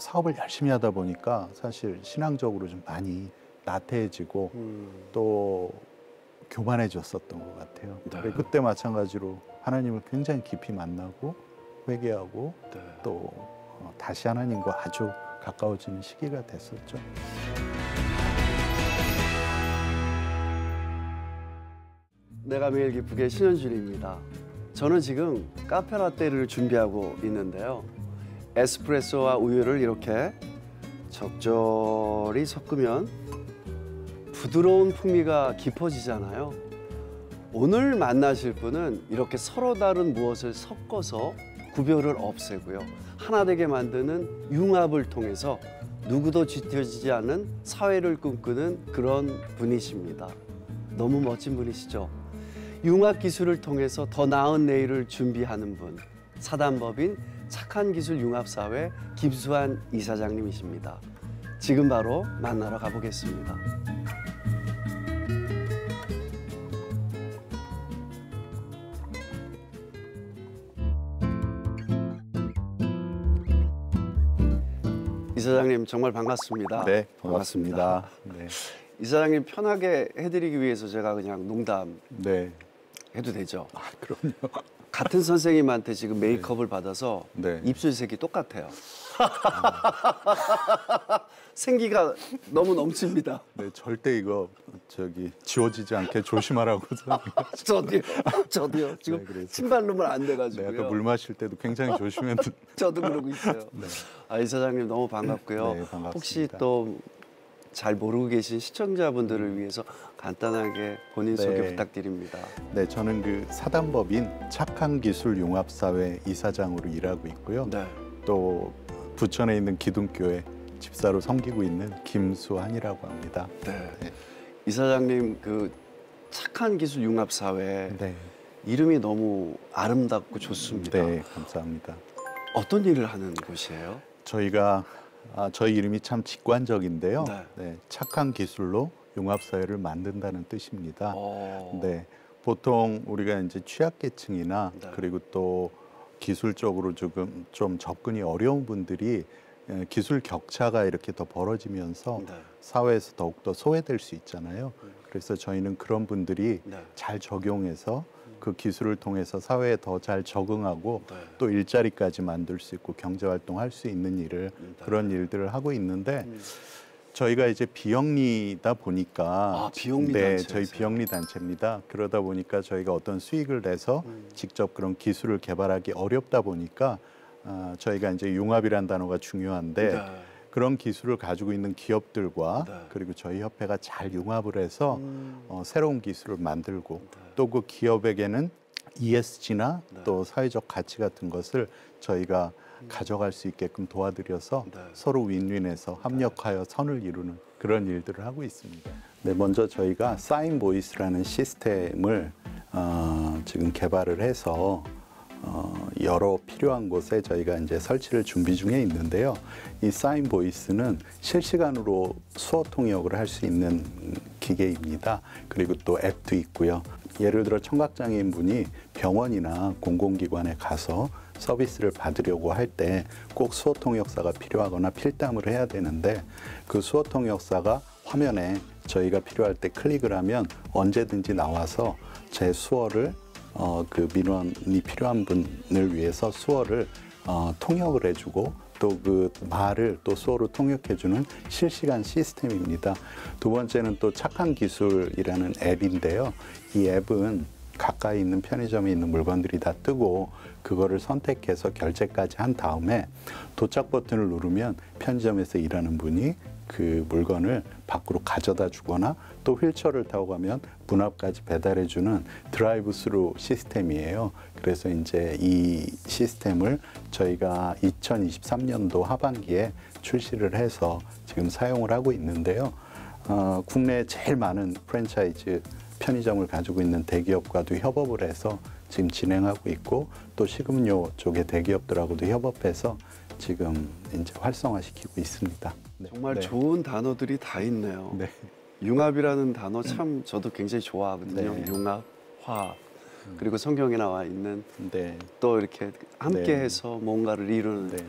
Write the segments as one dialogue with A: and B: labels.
A: 사업을 열심히 하다 보니까 사실 신앙적으로 좀 많이 나태해지고 또 교만해졌었던 것 같아요.
B: 네.
A: 그때 마찬가지로 하나님을 굉장히 깊이 만나고 회개하고
B: 네.
A: 또 다시 하나님과 아주 가까워지는 시기가 됐었죠.
B: 내가 매일 기쁘게 신현준입니다. 저는 지금 카페라떼를 준비하고 있는데요. 에스프레소와 우유를 이렇게 적절히 섞으면 부드러운 풍미가 깊어지잖아요. 오늘 만나실 분은 이렇게 서로 다른 무엇을 섞어서 구별을 없애고요. 하나 되게 만드는 융합을 통해서 누구도 뒤처지지 않는 사회를 꿈꾸는 그런 분이십니다. 너무 멋진 분이시죠? 융합 기술을 통해서 더 나은 내일을 준비하는 분, 사단법인 착한 기술 융합사회 김수환 이사장님이십니다. 지금 바로 만나러 가보겠습니다. 이사장님 정말 반갑습니다.
A: 네, 반갑습니다. 네.
B: 이사장님 편하게 해드리기 위해서 제가 그냥 농담
A: 네.
B: 해도 되죠?
A: 아, 그럼요.
B: 같은 선생님한테 지금 메이크업을 받아서
A: 네.
B: 입술색이 똑같아요. 생기가 너무 넘칩니다.
A: 네, 절대 이거 지워지지 않게 조심하라고.
B: 저도요. 지금
A: 네, 그래서.
B: 신발로만 안
A: 네,
B: 돼가지고요.
A: 아까 물 마실 때도 굉장히 조심해야 돼.
B: 저도 그러고 있어요.
A: 네.
B: 이사장님 너무 반갑고요.
A: 네, 반갑습니다.
B: 혹시 또 잘 모르고 계신 시청자분들을 위해서 간단하게 본인
A: 네.
B: 소개 부탁드립니다.
A: 네, 저는 그 사단법인 착한 기술 융합사회 이사장으로 일하고 있고요.
B: 네.
A: 또 부천에 있는 기둥교회 집사로 섬기고 있는 김수환이라고 합니다.
B: 네.
A: 네.
B: 이사장님 그 착한 기술 융합사회
A: 네.
B: 이름이 너무 아름답고 좋습니다.
A: 네, 감사합니다.
B: 어떤 일을 하는 곳이에요?
A: 저희가 저희 이름이 참 직관적인데요.
B: 네.
A: 네, 착한 기술로 융합사회를 만든다는 뜻입니다.
B: 오.
A: 네, 보통 우리가 이제 취약계층이나
B: 네.
A: 그리고 또 기술적으로 조금 좀 접근이 어려운 분들이 기술 격차가 이렇게 더 벌어지면서
B: 네.
A: 사회에서 더욱더 소외될 수 있잖아요. 그래서 저희는 그런 분들이
B: 네.
A: 잘 적용해서 그 기술을 통해서 사회에 더 잘 적응하고
B: 네.
A: 또 일자리까지 만들 수 있고 경제활동할 수 있는 일을
B: 네.
A: 그런 일들을 하고 있는데 저희가 이제 비영리다 보니까
B: 비영리
A: 네,
B: 단체에서요?
A: 저희 비영리 단체입니다. 그러다 보니까 저희가 어떤 수익을 내서 직접 그런 기술을 개발하기 어렵다 보니까 저희가 이제 융합이라는 단어가 중요한데
B: 네.
A: 그런 기술을 가지고 있는 기업들과
B: 네.
A: 그리고 저희 협회가 잘 융합을 해서 새로운 기술을 만들고
B: 네.
A: 또 그 기업에게는 ESG나
B: 네.
A: 또 사회적 가치 같은 것을 저희가 가져갈 수 있게끔 도와드려서
B: 네.
A: 서로 윈윈해서 합력하여 선을 이루는 그런 일들을 하고 있습니다. 네, 먼저 저희가 사인 보이스라는 시스템을 지금 개발을 해서 여러 필요한 곳에 저희가 이제 설치를 준비 중에 있는데요. 이 사인 보이스는 실시간으로 수어 통역을 할 수 있는 기계입니다. 그리고 또 앱도 있고요. 예를 들어 청각장애인 분이 병원이나 공공기관에 가서 서비스를 받으려고 할 때 꼭 수어 통역사가 필요하거나 필담을 해야 되는데 그 수어 통역사가 화면에 저희가 필요할 때 클릭을 하면 언제든지 나와서 제 수어를 그 민원이 필요한 분을 위해서 수어를 통역을 해주고 또 그 말을 또 수어로 통역해주는 실시간 시스템입니다. 두 번째는 또 착한 기술이라는 앱인데요. 이 앱은 가까이 있는 편의점에 있는 물건들이 다 뜨고 그거를 선택해서 결제까지 한 다음에 도착 버튼을 누르면 편의점에서 일하는 분이 그 물건을 밖으로 가져다 주거나 또 휠체어를 타고 가면 문 앞까지 배달해 주는 드라이브 스루 시스템이에요. 그래서 이제 이 시스템을 저희가 2023년도 하반기에 출시를 해서 지금 사용을 하고 있는데요. 국내에 제일 많은 프랜차이즈 편의점을 가지고 있는 대기업과도 협업을 해서 지금 진행하고 있고 또 식음료 쪽의 대기업들하고도 협업해서 지금 이제 활성화시키고 있습니다. 네.
B: 정말
A: 네.
B: 좋은 단어들이 다 있네요.
A: 네.
B: 융합이라는 단어 참 저도 굉장히 좋아하거든요.
A: 네.
B: 융합, 화합. 그리고 성경에 나와 있는
A: 네.
B: 또 이렇게 함께
A: 네.
B: 해서 뭔가를 이루는
A: 네.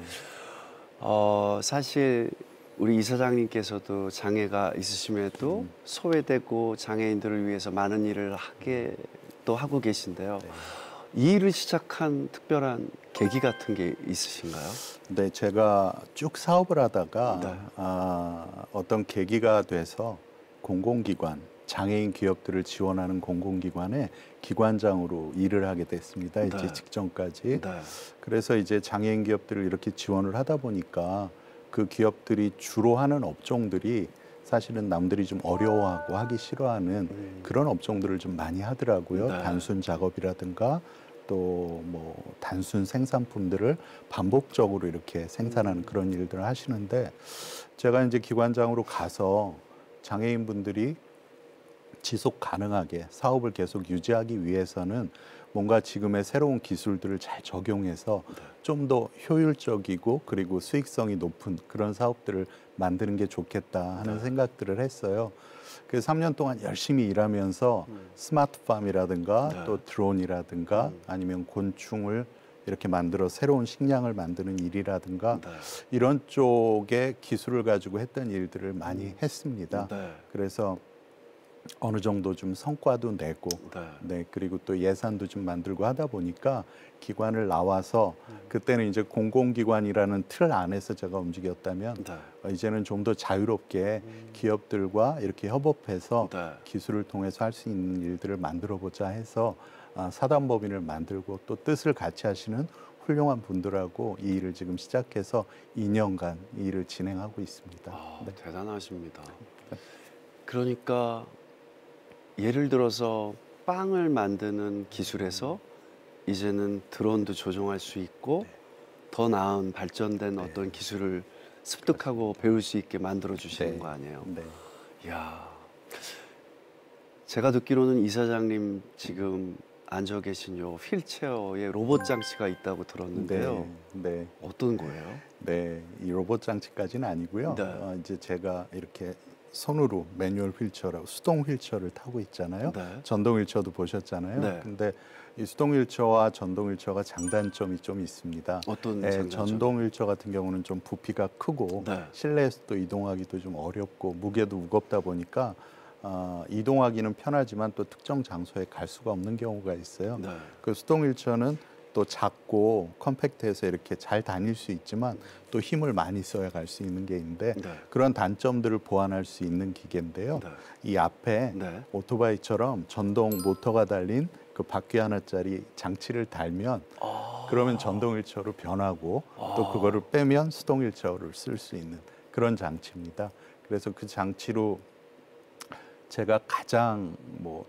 B: 사실 우리 이사장님께서도 장애가 있으심에도 소외되고 장애인들을 위해서 많은 일을 하게 또 하고 계신데요.
A: 네.
B: 이 일을 시작한 특별한 계기 같은 게 있으신가요?
A: 네, 제가 쭉 사업을 하다가
B: 네.
A: 어떤 계기가 돼서 공공기관, 장애인 기업들을 지원하는 공공기관에 기관장으로 일을 하게 됐습니다.
B: 네.
A: 이제 직전까지.
B: 네.
A: 그래서 이제 장애인 기업들을 이렇게 지원을 하다 보니까 그 기업들이 주로 하는 업종들이 사실은 남들이 좀 어려워하고 하기 싫어하는 그런 업종들을 좀 많이 하더라고요.
B: 네.
A: 단순 작업이라든가 또 뭐 단순 생산품들을 반복적으로 이렇게 생산하는 그런 일들을 하시는데 제가 이제 기관장으로 가서 장애인분들이 지속 가능하게 사업을 계속 유지하기 위해서는 뭔가 지금의 새로운 기술들을 잘 적용해서 좀 더 효율적이고 그리고 수익성이 높은 그런 사업들을 만드는 게 좋겠다 하는 생각들을 했어요. 그래서 3년 동안 열심히 일하면서 스마트팜이라든가
B: 네.
A: 또 드론이라든가 아니면 곤충을 이렇게 만들어 새로운 식량을 만드는 일이라든가
B: 네.
A: 이런 쪽의 기술을 가지고 했던 일들을 많이 했습니다.
B: 네.
A: 그래서 어느 정도 좀 성과도 내고
B: 네.
A: 네, 그리고 또 예산도 좀 만들고 하다 보니까 기관을 나와서 그때는 이제 공공기관이라는 틀 안에서 제가 움직였다면
B: 네.
A: 이제는 좀 더 자유롭게 기업들과 이렇게 협업해서
B: 네.
A: 기술을 통해서 할 수 있는 일들을 만들어 보자 해서 사단법인을 만들고 또 뜻을 같이 하시는 훌륭한 분들하고 이 일을 지금 시작해서 2년간 이 일을 진행하고 있습니다. 네.
B: 대단하십니다. 그러니까 예를 들어서 빵을 만드는 기술에서 이제는 드론도 조종할 수 있고 더 나은 발전된 어떤 기술을 습득하고 배울 수 있게 만들어 주시는
A: 네.
B: 거 아니에요?
A: 네.
B: 이야, 제가 듣기로는 이사장님 지금 앉아 계신 요 휠체어에 로봇 장치가 있다고 들었는데요.
A: 네.
B: 어떤 거예요?
A: 네, 이 로봇 장치까지는 아니고요.
B: 네.
A: 이제 제가 이렇게 손으로 매뉴얼 휠체어라고 수동 휠체어를 타고 있잖아요.
B: 네.
A: 전동 휠체어도 보셨잖아요.
B: 네.
A: 근데 이 수동 휠체어와 전동 휠체어가 장단점이 좀 있습니다.
B: 어떤
A: 네,
B: 장단점?
A: 전동 휠체어 같은 경우는 좀 부피가 크고
B: 네.
A: 실내에서 또 이동하기도 좀 어렵고 무게도 무겁다 보니까 이동하기는 편하지만 또 특정 장소에 갈 수가 없는 경우가 있어요.
B: 네.
A: 그 수동 휠체어는 또 작고 컴팩트해서 이렇게 잘 다닐 수 있지만 또 힘을 많이 써야 갈 수 있는 게 있는데
B: 네.
A: 그런 단점들을 보완할 수 있는 기계인데요.
B: 네.
A: 이 앞에
B: 네.
A: 오토바이처럼 전동 모터가 달린 그 바퀴 하나짜리 장치를 달면 그러면 전동 휠체어로 변하고 또 그거를 빼면 수동 휠체어를 쓸 수 있는 그런 장치입니다. 그래서 그 장치로 제가 가장 뭐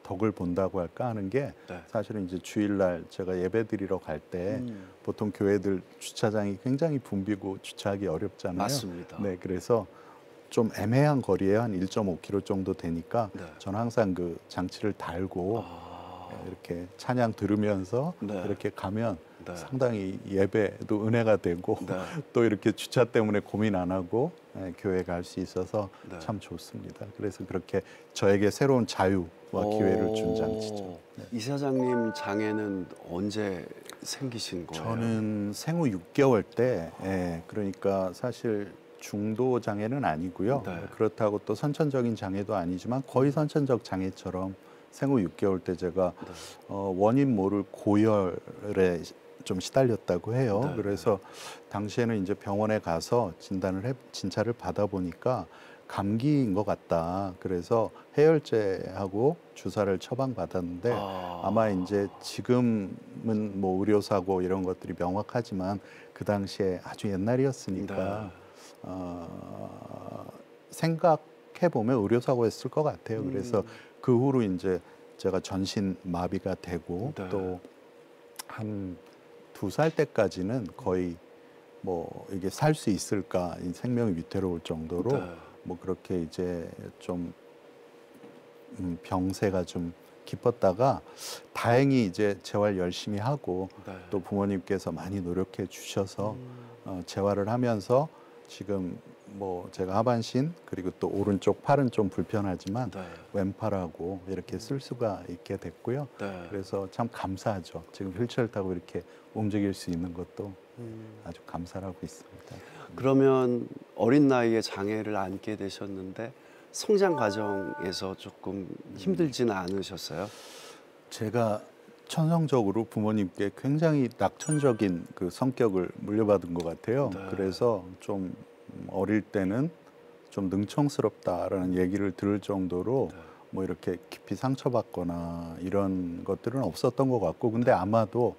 A: 덕을 본다고 할까 하는 게
B: 네.
A: 사실은 이제 주일날 제가 예배 드리러 갈 때 보통 교회들 주차장이 굉장히 붐비고 주차하기 어렵잖아요.
B: 맞습니다.
A: 네, 그래서 좀 애매한 거리에 한 1.5km 정도 되니까
B: 네.
A: 저는 항상 그 장치를 달고 이렇게 찬양 들으면서
B: 네.
A: 이렇게 가면
B: 네.
A: 상당히 예배도 은혜가 되고
B: 네.
A: 또 이렇게 주차 때문에 고민 안 하고 교회 갈 수 있어서
B: 네.
A: 참 좋습니다. 그래서 그렇게 저에게 새로운 자유와 기회를 준 장치죠. 네.
B: 이사장님 장애는 언제 생기신 거예요?
A: 저는 생후 6개월 때, 그러니까 사실 중도 장애는 아니고요.
B: 네.
A: 그렇다고 또 선천적인 장애도 아니지만 거의 선천적 장애처럼 생후 6개월 때 제가
B: 네.
A: 원인 모를 고열에 좀 시달렸다고 해요.
B: 네.
A: 그래서 당시에는 이제 병원에 가서 진찰을 받아 보니까 감기인 것 같다. 그래서 해열제하고 주사를 처방받았는데 아마 이제 지금은 뭐 의료사고 이런 것들이 명확하지만 그 당시에 아주 옛날이었으니까 생각해 보면 의료사고였을 것 같아요. 그래서 그 후로 이제 제가 전신 마비가 되고
B: 네.
A: 또 한 2살 때까지는 거의 뭐 이게 살 수 있을까 이 생명이 위태로울 정도로
B: 네.
A: 뭐 그렇게 이제 좀 병세가 좀 깊었다가 다행히 이제 재활 열심히 하고
B: 네.
A: 또 부모님께서 많이 노력해 주셔서 재활을 하면서 지금 뭐 제가 하반신 그리고 또 오른쪽 팔은 좀 불편하지만
B: 네.
A: 왼팔하고 이렇게 쓸 수가 있게 됐고요.
B: 네.
A: 그래서 참 감사하죠. 지금 휠체어를 타고 이렇게 움직일 수 있는 것도 아주 감사하고 있습니다.
B: 그러면 어린 나이에 장애를 안게 되셨는데 성장 과정에서 조금 힘들지는 않으셨어요?
A: 제가 천성적으로 부모님께 굉장히 낙천적인 그 성격을 물려받은 것 같아요.
B: 네.
A: 그래서 좀 어릴 때는 좀 능청스럽다라는 얘기를 들을 정도로
B: 네.
A: 뭐 이렇게 깊이 상처받거나 이런 것들은 없었던 것 같고, 근데 아마도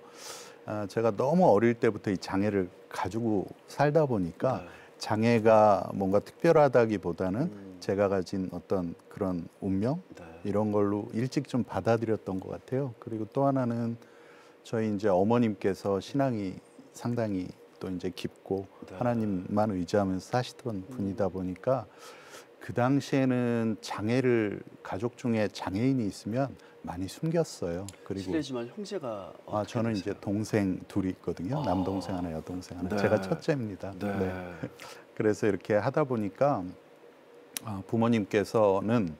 A: 제가 너무 어릴 때부터 이 장애를 가지고 살다 보니까
B: 네.
A: 장애가 뭔가 특별하다기보다는 제가 가진 어떤 그런 운명
B: 네.
A: 이런 걸로 일찍 좀 받아들였던 것 같아요. 그리고 또 하나는 저희 이제 어머님께서 신앙이 상당히 또 이제 깊고
B: 네.
A: 하나님만 의지하면서 사시던 분이다 보니까 그 당시에는 장애를 가족 중에 장애인이 있으면 많이 숨겼어요. 그리고
B: 실례지만 형제가 어떻게
A: 저는
B: 되세요?
A: 이제 동생 둘이 있거든요.
B: 아.
A: 남동생 하나, 여동생 하나.
B: 네.
A: 제가 첫째입니다.
B: 네.
A: 네. 그래서 이렇게 하다 보니까 부모님께서는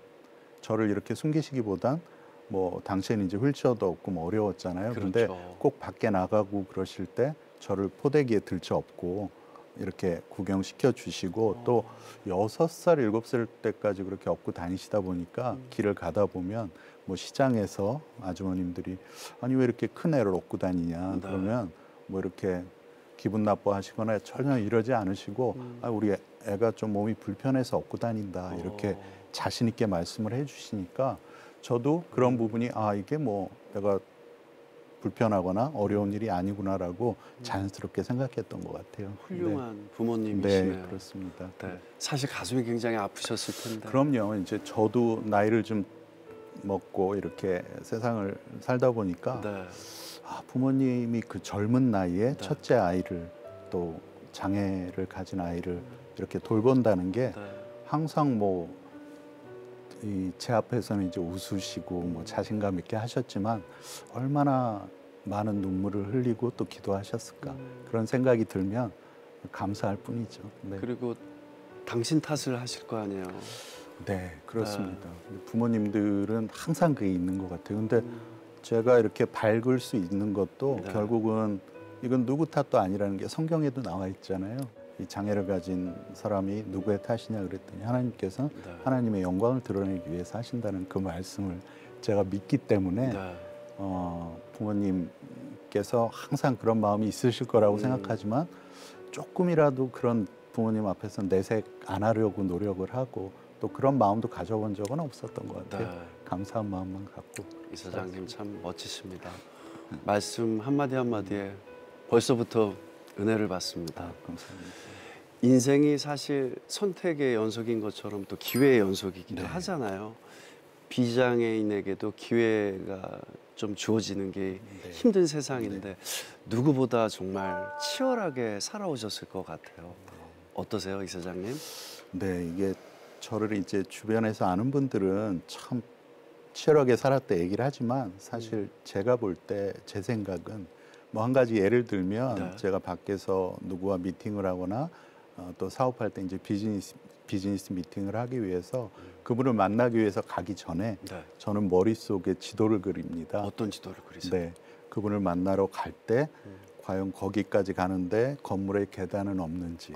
A: 저를 이렇게 숨기시기보단 뭐 당시에는 이제 휠체어도 없고 뭐 어려웠잖아요. 그런데
B: 그렇죠.
A: 꼭 밖에 나가고 그러실 때 저를 포대기에 들쳐업고 이렇게 구경시켜 주시고 또 6살, 7살 때까지 그렇게 업고 다니시다 보니까 길을 가다 보면 뭐 시장에서 아주머님들이 아니 왜 이렇게 큰 애를 업고 다니냐
B: 네.
A: 그러면 뭐 이렇게 기분 나빠하시거나 전혀 이러지 않으시고 우리 애가 좀 몸이 불편해서 업고 다닌다 이렇게 자신 있게 말씀을 해주시니까 저도 그런 부분이 이게 뭐 내가 불편하거나 어려운 일이 아니구나라고 자연스럽게 생각했던 것 같아요.
B: 훌륭한
A: 네,
B: 부모님이시네요.
A: 그렇습니다.
B: 네. 사실 가슴이 굉장히 아프셨을 텐데.
A: 그럼요. 이제 저도 나이를 좀 먹고 이렇게 세상을 살다 보니까
B: 네.
A: 부모님이 그 젊은 나이에
B: 네.
A: 첫째 아이를 또 장애를 가진 아이를 이렇게 돌본다는 게
B: 네.
A: 항상 뭐 제 앞에서는 이제 웃으시고 뭐 자신감 있게 하셨지만 얼마나 많은 눈물을 흘리고 또 기도하셨을까 그런 생각이 들면 감사할 뿐이죠. 네,
B: 그리고 당신 탓을 하실 거 아니에요.
A: 네 그렇습니다. 부모님들은 항상 그게 있는 것 같아요. 근데 제가 이렇게 밝을 수 있는 것도
B: 네.
A: 결국은 이건 누구 탓도 아니라는 게 성경에도 나와 있잖아요. 이 장애를 가진 사람이 누구의 탓이냐 그랬더니 하나님께서
B: 네.
A: 하나님의 영광을 드러내기 위해서 하신다는 그 말씀을 제가 믿기 때문에
B: 네.
A: 부모님께서 항상 그런 마음이 있으실 거라고 생각하지만 조금이라도 그런 부모님 앞에서 내색 안 하려고 노력을 하고 또 그런 마음도 가져본 적은 없었던 것 같아요.
B: 네.
A: 감사한 마음만 갖고.
B: 이사장님 참 멋지십니다. 말씀 한마디 한마디에 벌써부터 은혜를 받습니다.
A: 감사합니다.
B: 인생이 사실 선택의 연속인 것처럼 또 기회의 연속이기도
A: 네.
B: 하잖아요. 비장애인에게도 기회가 좀 주어지는 게
A: 네.
B: 힘든 세상인데 누구보다 정말 치열하게 살아오셨을 것 같아요. 어떠세요, 이사장님?
A: 네, 이게 저를 이제 주변에서 아는 분들은 참 치열하게 살았다 얘기를 하지만 사실 제가 볼 때 제 생각은 뭐 한 가지 예를 들면
B: 네.
A: 제가 밖에서 누구와 미팅을 하거나 또 사업할 때 이제 비즈니스 미팅을 하기 위해서 그분을 만나기 위해서 가기 전에
B: 네.
A: 저는 머릿속에 지도를 그립니다.
B: 어떤 지도를 그리세요?
A: 네, 그분을 만나러 갈 때 과연 거기까지 가는데 건물에 계단은 없는지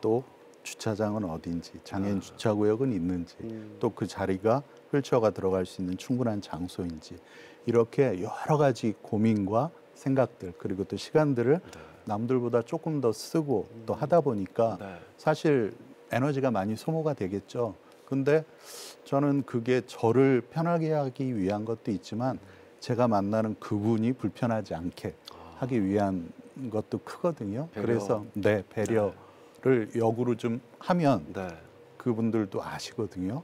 A: 또 주차장은 어딘지 장애인 주차구역은 있는지 또 그 자리가 휠체어가 들어갈 수 있는 충분한 장소인지 이렇게 여러 가지 고민과 생각들 그리고 또 시간들을 남들보다 조금 더 쓰고 또 하다 보니까
B: 네.
A: 사실 에너지가 많이 소모가 되겠죠. 근데 저는 그게 저를 편하게 하기 위한 것도 있지만 제가 만나는 그분이 불편하지 않게 하기 위한 것도 크거든요.
B: 배려.
A: 그래서 네, 배려를 역으로 좀 하면
B: 네.
A: 그분들도 아시거든요.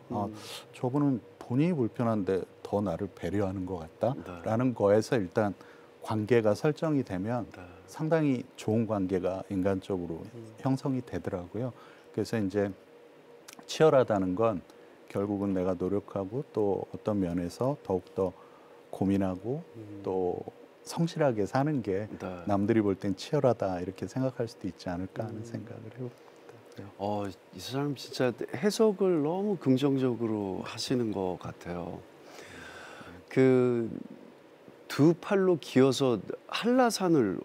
A: 저분은 본인이 불편한데 더 나를 배려하는 것 같다라는 거에서 일단 관계가 설정이 되면
B: 네.
A: 상당히 좋은 관계가 인간적으로 형성이 되더라고요. 그래서 이제 치열하다는 건 결국은 내가 노력하고 또 어떤 면에서 더욱더 고민하고 또 성실하게 사는 게
B: 네.
A: 남들이 볼 땐 치열하다 이렇게 생각할 수도 있지 않을까 하는 생각을 해봅니다. 네.
B: 이 사람 진짜 해석을 너무 긍정적으로 하시는 것 같아요. 그 두 팔로 기어서 한라산을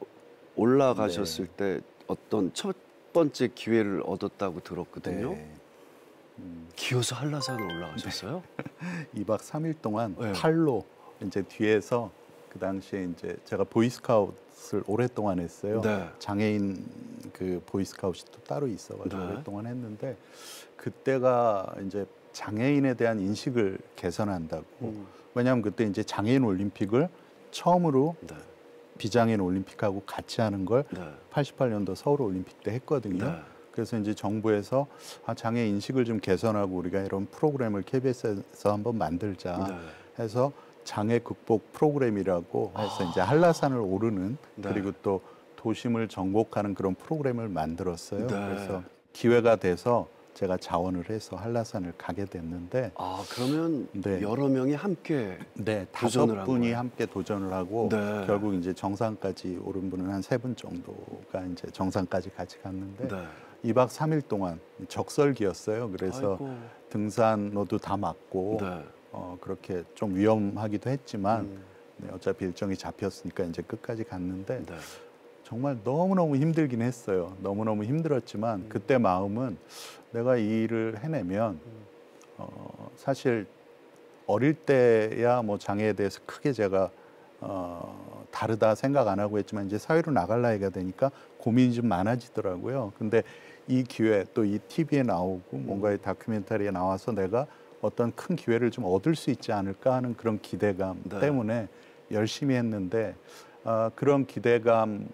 B: 올라가셨을 때 어떤 첫 번째 기회를 얻었다고 들었거든요.
A: 네.
B: 기어서 한라산을 올라가셨어요?
A: 2박 3일 동안
B: 네.
A: 팔로 이제 뒤에서 그 당시에 이제 제가 보이스카웃을 오랫동안 했어요.
B: 네.
A: 장애인 그 보이스카웃이 또 따로 있어가지고
B: 네.
A: 오랫동안 했는데 그때가 이제 장애인에 대한 인식을 개선한다고. 왜냐하면 그때 이제 장애인 올림픽을 처음으로
B: 네.
A: 비장애인 올림픽하고 같이 하는 걸
B: 네.
A: 88년도 서울 올림픽 때 했거든요.
B: 네.
A: 그래서 이제 정부에서 장애 인식을 좀 개선하고 우리가 이런 프로그램을 KBS에서 한번 만들자
B: 네.
A: 해서 장애 극복 프로그램이라고 해서 이제 한라산을 오르는
B: 네.
A: 그리고 또 도심을 정복하는 그런 프로그램을 만들었어요.
B: 네.
A: 그래서 기회가 돼서 제가 자원을 해서 한라산을 가게 됐는데
B: 그러면
A: 네.
B: 여러 명이 함께
A: 네,
B: 도전을
A: 5분이
B: 거예요?
A: 함께 도전을 하고
B: 네.
A: 결국 이제 정상까지 오른 분은 한 3분 정도가 이제 정상까지 같이 갔는데
B: 네.
A: 2박 3일 동안 적설기였어요. 그래서
B: 아이고.
A: 등산로도 다 막고
B: 네.
A: 그렇게 좀 위험하기도 했지만 네, 어차피 일정이 잡혔으니까 이제 끝까지 갔는데
B: 네.
A: 정말 너무너무 힘들긴 했어요. 너무너무 힘들었지만 그때 마음은 내가 이 일을 해내면 사실 어릴 때야 뭐 장애에 대해서 크게 제가 다르다 생각 안 하고 했지만 이제 사회로 나갈 나이가 되니까 고민이 좀 많아지더라고요. 근데 이 기회 또 이 TV에 나오고 뭔가 이 다큐멘터리에 나와서 내가 어떤 큰 기회를 좀 얻을 수 있지 않을까 하는 그런 기대감
B: 네.
A: 때문에 열심히 했는데 그런 기대감을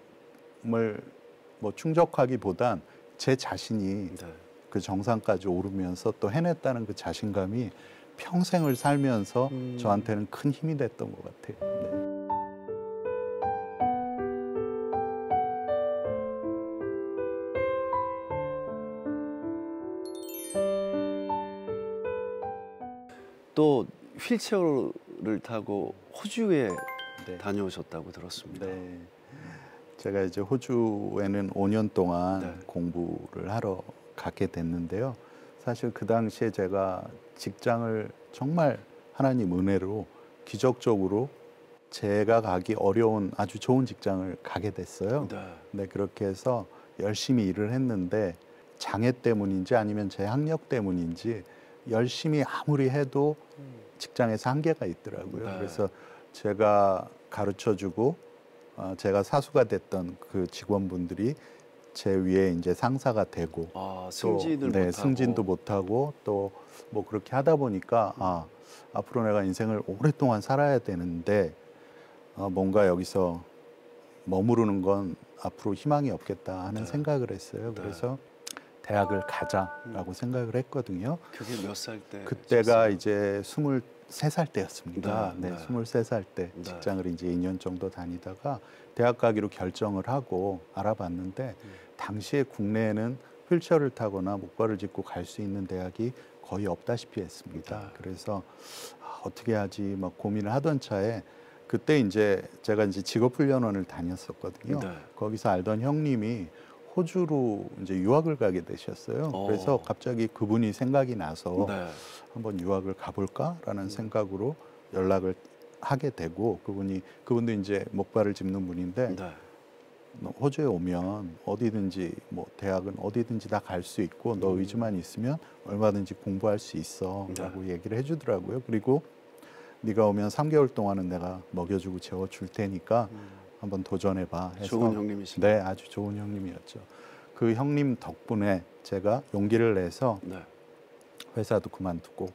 A: 뭐 충족하기보단 제 자신이
B: 네.
A: 그 정상까지 오르면서 또 해냈다는 그 자신감이 평생을 살면서 저한테는 큰 힘이 됐던 것 같아요. 네.
B: 또 휠체어를 타고 호주에
A: 네.
B: 다녀오셨다고 들었습니다.
A: 네. 제가 이제 호주에는 5년 동안
B: 네.
A: 공부를 하러 가게 됐는데요. 사실 그 당시에 제가 직장을 정말 하나님 은혜로 기적적으로 제가 가기 어려운 아주 좋은 직장을 가게 됐어요.
B: 네.
A: 네, 그렇게 해서 열심히 일을 했는데 장애 때문인지 아니면 제 학력 때문인지 열심히 아무리 해도 직장에서 한계가 있더라고요.
B: 네.
A: 그래서 제가 가르쳐주고 제가 사수가 됐던 그 직원분들이 제 위에 이제 상사가 되고
B: 승진을
A: 네,
B: 못하고
A: 승진도 못하고 또 뭐 그렇게 하다 보니까 앞으로 내가 인생을 오랫동안 살아야 되는데 뭔가 여기서 머무르는 건 앞으로 희망이 없겠다 하는
B: 네.
A: 생각을 했어요.
B: 네.
A: 그래서 대학을 가자라고 생각을 했거든요.
B: 그게 몇 살 때?
A: 그때가 이제 23살 때였습니다.
B: 네,
A: 네,
B: 네.
A: 23살 때
B: 네.
A: 직장을 이제 2년 정도 다니다가 대학 가기로 결정을 하고 알아봤는데 당시에 국내에는 휠체어를 타거나 목발을 짚고 갈 수 있는 대학이 거의 없다시피 했습니다.
B: 네.
A: 그래서 어떻게 하지 막 고민을 하던 차에 그때 이제 제가 이제 직업훈련원을 다녔었거든요.
B: 네.
A: 거기서 알던 형님이 호주로 이제 유학을 가게 되셨어요. 그래서 갑자기 그분이 생각이 나서
B: 네.
A: 한번 유학을 가볼까라는 생각으로 연락을 하게 되고 그분도 이제 목발을 짚는 분인데
B: 네.
A: 호주에 오면 어디든지 뭐 대학은 어디든지 다 갈 수 있고 너 의지만 있으면 얼마든지 공부할 수 있어라고 얘기를 해주더라고요. 그리고 네가 오면 3개월 동안은 내가 먹여주고 재워줄 테니까 한번 도전해봐 해서
B: 좋은 형님이시네요.
A: 네, 아주 좋은 형님이었죠. 그 형님 덕분에 제가 용기를 내서
B: 네.
A: 회사도 그만두고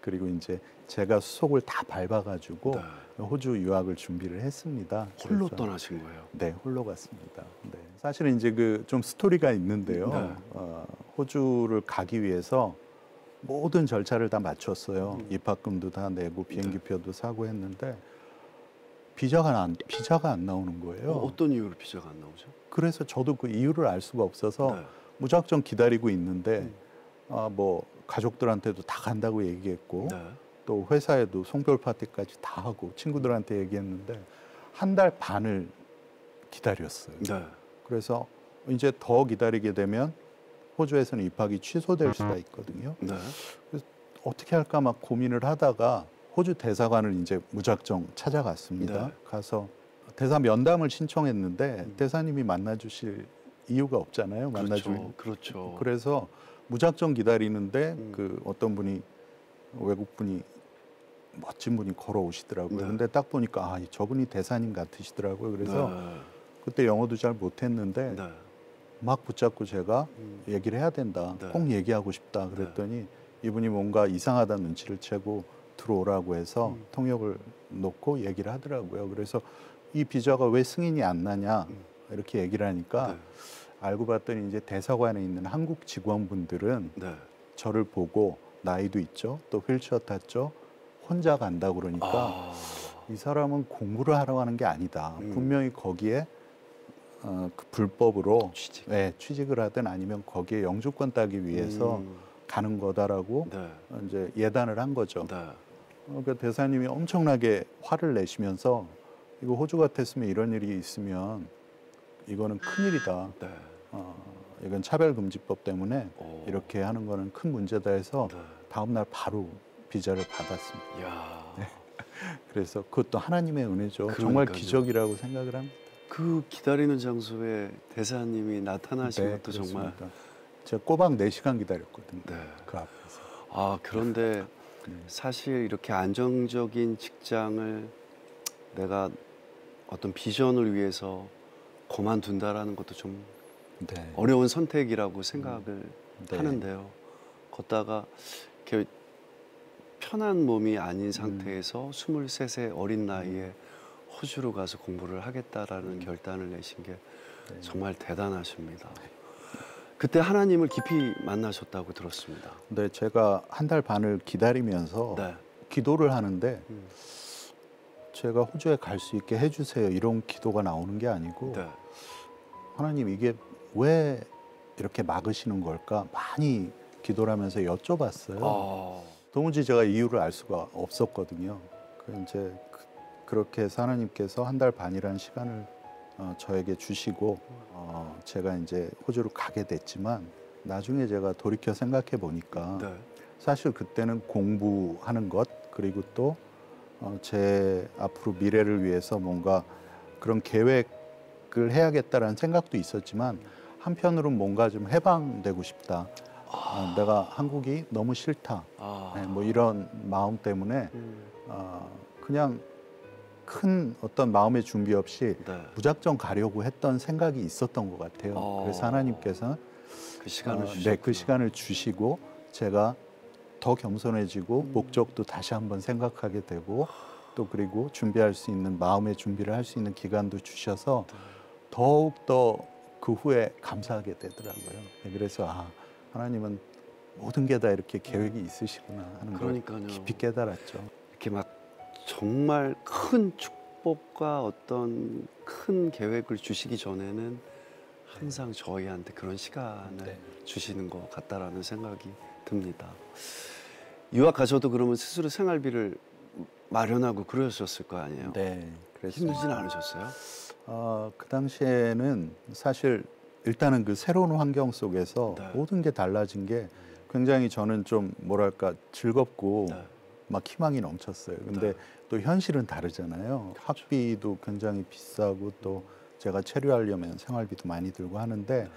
A: 그리고 이제 제가 수속을 다 밟아가지고
B: 네.
A: 호주 유학을 준비를 했습니다.
B: 홀로
A: 그래서
B: 떠나신 거예요?
A: 네, 홀로 갔습니다. 네. 사실은 이제 그 좀 스토리가 있는데요.
B: 네.
A: 호주를 가기 위해서 모든 절차를 다 마쳤어요. 입학금도 다 내고 비행기표도 사고 했는데 비자가 안 나오는 거예요.
B: 어떤 이유로 비자가 안 나오죠?
A: 그래서 저도 그 이유를 알 수가 없어서
B: 네.
A: 무작정 기다리고 있는데 뭐 가족들한테도 다 간다고 얘기했고
B: 네.
A: 또 회사에도 송별 파티까지 다 하고 친구들한테 얘기했는데 한 달 반을 기다렸어요.
B: 네.
A: 그래서 이제 더 기다리게 되면 호주에서는 입학이 취소될 수가 있거든요.
B: 네.
A: 그래서 어떻게 할까 막 고민을 하다가 호주 대사관을 이제 무작정 찾아갔습니다.
B: 네.
A: 가서 대사 면담을 신청했는데 대사님이 만나주실 이유가 없잖아요. 만나주면.
B: 그렇죠.
A: 그래서 무작정 기다리는데 그 어떤 분이 외국 분이 멋진 분이 걸어오시더라고요.
B: 네.
A: 근데 딱 보니까 아, 저분이 대사님 같으시더라고요. 그래서
B: 네.
A: 그때 영어도 잘 못했는데
B: 네.
A: 막 붙잡고 제가 얘기를 해야 된다.
B: 네.
A: 꼭 얘기하고 싶다. 그랬더니 이분이 뭔가 이상하다는 눈치를 채고 들어오라고 해서 통역을 놓고 얘기를 하더라고요. 그래서 이 비자가 왜 승인이 안 나냐 이렇게 얘기를 하니까
B: 네.
A: 알고 봤더니 이제 대사관에 있는 한국 직원분들은
B: 네.
A: 저를 보고 나이도 있죠. 또 휠체어 탔죠. 혼자 간다 그러니까
B: 아.
A: 이 사람은 공부를 하러 가는 게 아니다. 분명히 거기에 그 불법으로
B: 취직.
A: 네, 취직을 하든 아니면 거기에 영주권 따기 위해서 가는 거다라고
B: 네.
A: 이제 예단을 한 거죠.
B: 네.
A: 그러니까 대사님이 엄청나게 화를 내시면서 이거 호주 같았으면 이런 일이 있으면 이거는 큰일이다.
B: 네.
A: 이건 차별금지법 때문에
B: 오.
A: 이렇게 하는 거는 큰 문제다 해서
B: 네.
A: 다음 날 바로 비자를 받았습니다.
B: 야.
A: 그래서 그것도 하나님의 은혜죠. 정말
B: 그러니까요.
A: 기적이라고 생각을 합니다.
B: 그 기다리는 장소에 대사님이 나타나신
A: 네,
B: 것도 정말.
A: 그렇습니다. 제가 꼬박 4시간 기다렸거든요.
B: 네.
A: 그 앞에서.
B: 아, 그런데
A: 네.
B: 사실 이렇게 안정적인 직장을 내가 어떤 비전을 위해서 그만둔다라는 것도 좀
A: 네.
B: 어려운 선택이라고 생각을
A: 네.
B: 하는데요. 걷다가 이렇게 편한 몸이 아닌 상태에서 23세 어린 나이에 호주로 가서 공부를 하겠다라는 결단을 내신 게 정말 대단하십니다. 그때 하나님을 깊이 만나셨다고 들었습니다.
A: 네, 제가 한 달 반을 기다리면서
B: 네.
A: 기도를 하는데 제가 호주에 갈 수 있게 해주세요 이런 기도가 나오는 게 아니고
B: 네.
A: 하나님 이게 왜 이렇게 막으시는 걸까 많이 기도를 하면서 여쭤봤어요.
B: 아,
A: 도무지 제가 이유를 알 수가 없었거든요. 이제 그렇게 해서 하나님께서 한 달 반이라는 시간을 저에게 주시고 제가 이제 호주로 가게 됐지만 나중에 제가 돌이켜 생각해 보니까
B: 네.
A: 사실 그때는 공부하는 것 그리고 또 제 앞으로 미래를 위해서 뭔가 그런 계획을 해야겠다라는 생각도 있었지만 한편으로는 뭔가 좀 해방되고 싶다. 내가 한국이 너무 싫다.
B: 아,
A: 네, 뭐 이런 마음 때문에 그냥 큰 어떤 마음의 준비 없이
B: 네.
A: 무작정 가려고 했던 생각이 있었던 것 같아요. 그래서 하나님께서
B: 그 시간을
A: 네,
B: 주셨구나.
A: 그 시간을 주시고 제가 더 겸손해지고 목적도 다시 한번 생각하게 되고 또 그리고 준비할 수 있는 마음의 준비를 할 수 있는 기간도 주셔서 더욱 더 그 후에 감사하게 되더라고요. 네, 그래서 하나님은 모든 게 다 이렇게 계획이 있으시구나 하는 걸
B: 그러니까요.
A: 깊이 깨달았죠.
B: 이렇게 막 정말 큰 축복과 어떤 큰 계획을 주시기 전에는 항상 저희한테 그런 시간을
A: 네.
B: 주시는 것 같다라는 생각이 듭니다. 유학 가셔도 그러면 스스로 생활비를 마련하고 그러셨을 거 아니에요?
A: 네, 그래서
B: 힘들진 않으셨어요?
A: 그 당시에는 사실 일단은 그 새로운 환경 속에서
B: 네.
A: 모든 게 달라진 게 굉장히 저는 좀 뭐랄까 즐겁고
B: 네.
A: 막 희망이 넘쳤어요. 근데
B: 네.
A: 또 현실은 다르잖아요. 학비도 굉장히 비싸고 또 제가 체류하려면 생활비도 많이 들고 하는데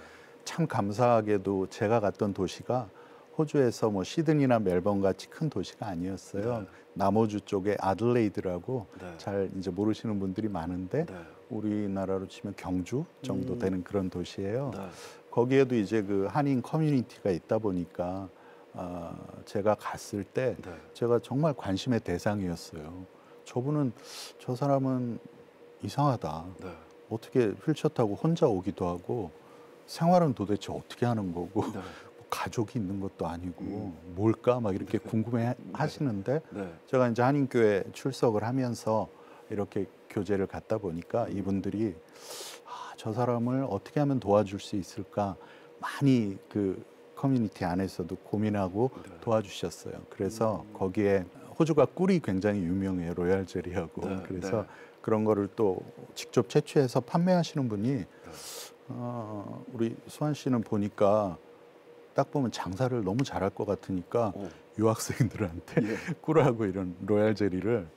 A: 참 감사하게도 제가 갔던 도시가 호주에서 뭐 시드니나 멜번 같이 큰 도시가 아니었어요.
B: 네.
A: 남호주 쪽에 아들레이드라고
B: 네.
A: 잘 이제 모르시는 분들이 많은데
B: 네.
A: 우리나라로 치면 경주 정도 되는 그런 도시예요.
B: 네.
A: 거기에도 이제 그 한인 커뮤니티가 있다 보니까 제가 갔을 때
B: 네.
A: 제가 정말 관심의 대상이었어요. 저 사람은 이상하다.
B: 네.
A: 어떻게 휠체어 타고 혼자 오기도 하고 생활은 도대체 어떻게 하는 거고
B: 네.
A: 뭐 가족이 있는 것도 아니고 뭘까 막 이렇게 궁금해 하시는데
B: 네.
A: 제가 이제 한인교회 출석을 하면서 이렇게 교제를 갖다 보니까 이분들이 저 사람을 어떻게 하면 도와줄 수 있을까 많이 그 커뮤니티 안에서도 고민하고 도와주셨어요. 그래서 거기에 호주가 꿀이 굉장히 유명해요. 로얄 젤리하고.
B: 네,
A: 그래서
B: 네.
A: 그런 거를 또 직접 채취해서 판매하시는 분이 우리 수환 씨는 보니까 딱 보면 장사를 너무 잘할 것 같으니까 유학생들한테
B: 예.
A: 꿀하고 이런 로얄 젤리를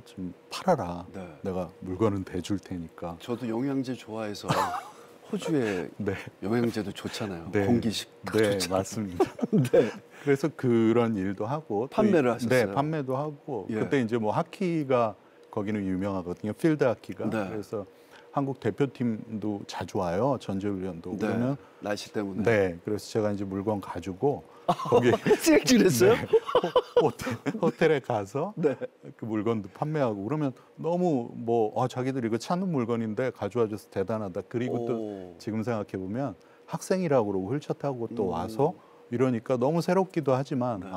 A: 좀 팔아라.
B: 네.
A: 내가 물건은 대줄 테니까.
B: 저도 영양제 좋아해서 호주의
A: 네.
B: 영양제도 좋잖아요.
A: 네.
B: 공기식
A: 네, 맞습니다.
B: 네.
A: 그래서 그런 일도 하고 또
B: 판매를
A: 이-
B: 하셨어요?
A: 네, 판매도 하고
B: 예.
A: 그때 이제 뭐 하키가 거기는 유명하거든요. 필드 하키가.
B: 네.
A: 그래서 한국 대표팀도 자주 와요. 전지훈련도.
B: 네.
A: 그러면
B: 날씨 때문에.
A: 네, 그래서 제가 이제 물건 가지고 거기
B: 찔찔했어요?
A: 네, 호텔에 가서
B: 네.
A: 그 물건도 판매하고 그러면 너무 뭐 자기들 이거 찾는 물건인데 가져와줘서 대단하다. 그리고
B: 오.
A: 또 지금 생각해 보면 학생이라고 그러고 휠체어 타고 또
B: 음.
A: 와서 이러니까 너무 새롭기도 하지만
B: 네.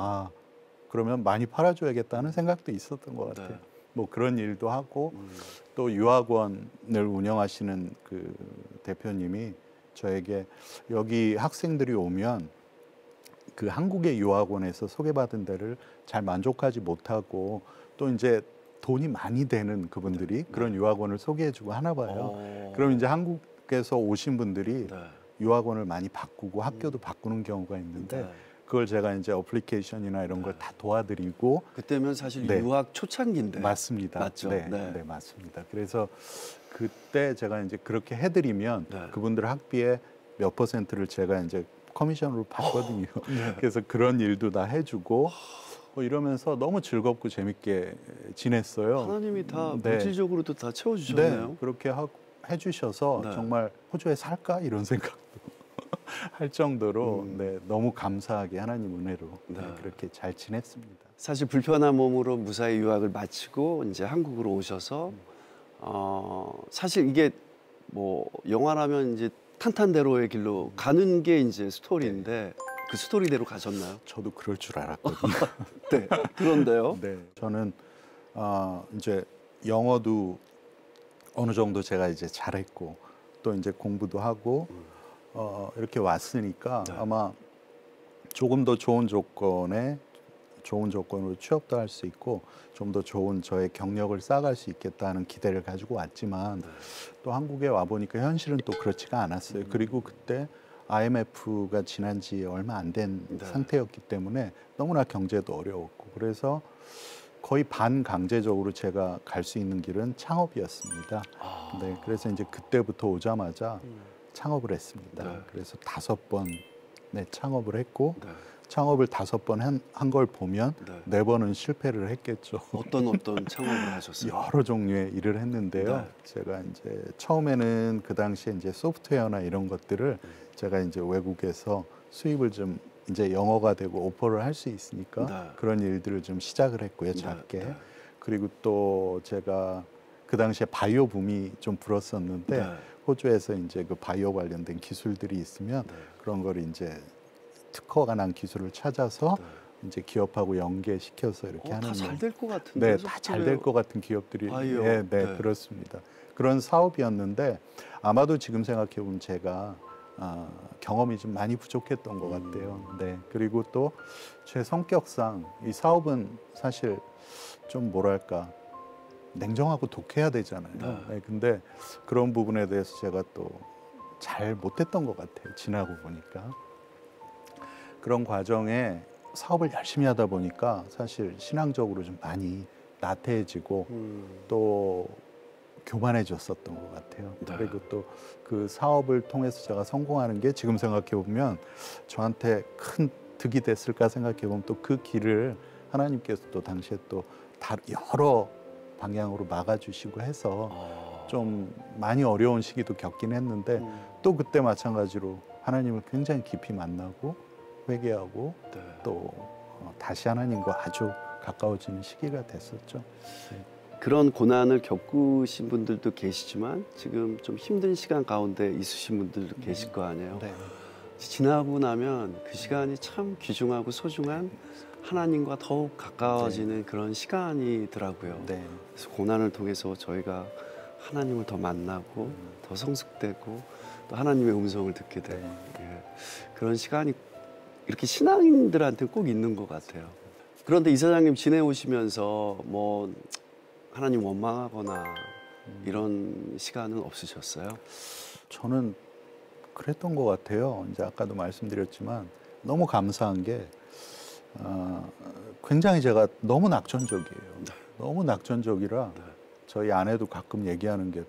A: 그러면 많이 팔아줘야겠다는 생각도 있었던 것 같아요.
B: 네.
A: 뭐 그런 일도 하고 또 유학원을 운영하시는 그 대표님이 저에게 여기 학생들이 오면 그 한국의 유학원에서 소개받은 데를 잘 만족하지 못하고 또 이제 돈이 많이 되는 그분들이 그런 유학원을 소개해주고 하나 봐요. 그럼 이제 한국에서 오신 분들이
B: 네.
A: 유학원을 많이 바꾸고 학교도 바꾸는 경우가 있는데
B: 네.
A: 그걸 제가 이제 어플리케이션이나 이런 걸 다 도와드리고
B: 그때면 사실
A: 네.
B: 유학 초창기인데.
A: 맞습니다.
B: 맞죠?
A: 네,
B: 네.
A: 네, 맞습니다. 그래서 그때 제가 이제 그렇게 해드리면
B: 네.
A: 그분들 학비의 몇 %를 제가 이제 커미션으로 받거든요.
B: 네.
A: 그래서 그런 일도 다 해주고 이러면서 너무 즐겁고 재밌게 지냈어요.
B: 하나님이 다
A: 네.
B: 물질적으로도 다 채워주셨네요.
A: 네, 그렇게 해주셔서
B: 네.
A: 정말 호주에 살까 이런 생각도 할 정도로 네, 너무 감사하게 하나님 은혜로
B: 네.
A: 그렇게 잘 지냈습니다.
B: 사실 불편한 몸으로 무사히 유학을 마치고 이제 한국으로 오셔서 사실 이게 뭐 영화라면 이제 탄탄대로의 길로 가는 게 이제 스토리인데 그 스토리대로 가셨나요?
A: 저도 그럴 줄 알았거든요.
B: 네. 그런데요.
A: 네, 저는 이제 영어도 어느 정도 제가 이제 잘했고 또 이제 공부도 하고 이렇게 왔으니까
B: 네.
A: 아마 조금 더 좋은 조건으로 취업도 할 수 있고 좀 더 좋은 저의 경력을 쌓아갈 수 있겠다는 기대를 가지고 왔지만 또 한국에 와 보니까 현실은 또 그렇지가 않았어요. 그리고 그때 IMF가 지난 지 얼마 안 된
B: 네.
A: 상태였기 때문에 너무나 경제도 어려웠고 그래서 거의 반강제적으로 제가 갈 수 있는 길은 창업이었습니다. 네, 그래서 이제 그때부터 오자마자 창업을 했습니다.
B: 네.
A: 그래서 5번 창업을 했고
B: 네.
A: 창업을 5번 한 걸 보면
B: 네.
A: 4번은 실패를 했겠죠.
B: 어떤 창업을 하셨어요?
A: 여러 종류의 일을 했는데요.
B: 네.
A: 제가 이제 처음에는 그 당시에 이제 소프트웨어나 이런 것들을 제가 이제 외국에서 수입을 좀 이제 영어가 되고 오퍼를 할 수 있으니까
B: 네.
A: 그런 일들을 좀 시작을 했고요, 작게.
B: 네.
A: 그리고 또 제가 그 당시에 바이오 붐이 좀 불었었는데
B: 네.
A: 호주에서 이제 그 바이오 관련된 기술들이 있으면
B: 네.
A: 그런 걸 이제 특허가 난 기술을 찾아서 이제 기업하고 연계시켜서 이렇게 하는
B: 다 잘 될 것 같은데.
A: 네, 다 잘 될 것 같은 기업들이
B: 바이오.
A: 네,
B: 네.
A: 그렇습니다. 그런 사업이었는데 아마도 지금 생각해 보면 제가 경험이 좀 많이 부족했던 것 같아요. 네, 그리고 또 제 성격상 이 사업은 사실 좀 뭐랄까 냉정하고 독해야 되잖아요. 네, 근데 그런 부분에 대해서 제가 또 잘 못했던 것 같아요. 지나고 보니까 그런 과정에 사업을 열심히 하다 보니까 사실 신앙적으로 좀 많이 나태해지고 또 교만해졌었던 것 같아요.
B: 네.
A: 그리고 또 그 사업을 통해서 제가 성공하는 게 지금 생각해 보면 저한테 큰 득이 됐을까 생각해 보면 또 그 길을 하나님께서 또 당시에 또 여러 방향으로 막아주시고 해서 좀 많이 어려운 시기도 겪긴 했는데 또 그때 마찬가지로 하나님을 굉장히 깊이 만나고 회개하고
B: 네.
A: 또 다시 하나님과 아주 가까워지는 시기가 됐었죠. 네.
B: 그런 고난을 겪으신 분들도 계시지만 지금 좀 힘든 시간 가운데 있으신 분들도 계실 거 아니에요.
A: 네.
B: 지나고 나면 그 시간이 참 귀중하고 소중한 하나님과 더욱 가까워지는 그런 시간이더라고요.
A: 네.
B: 그래서 고난을 통해서 저희가 하나님을 더 만나고 더 성숙되고 또 하나님의 음성을 듣게 되고 예. 그런 시간이 이렇게 신앙인들한테 꼭 있는 것 같아요. 그런데 이사장님 지내오시면서 뭐 하나님 원망하거나 이런 시간은 없으셨어요?
A: 저는 그랬던 것 같아요. 이제 아까도 말씀드렸지만 너무 감사한 게 굉장히 제가 너무 낙천적이에요. 너무 낙천적이라 저희 아내도 가끔 얘기하는 게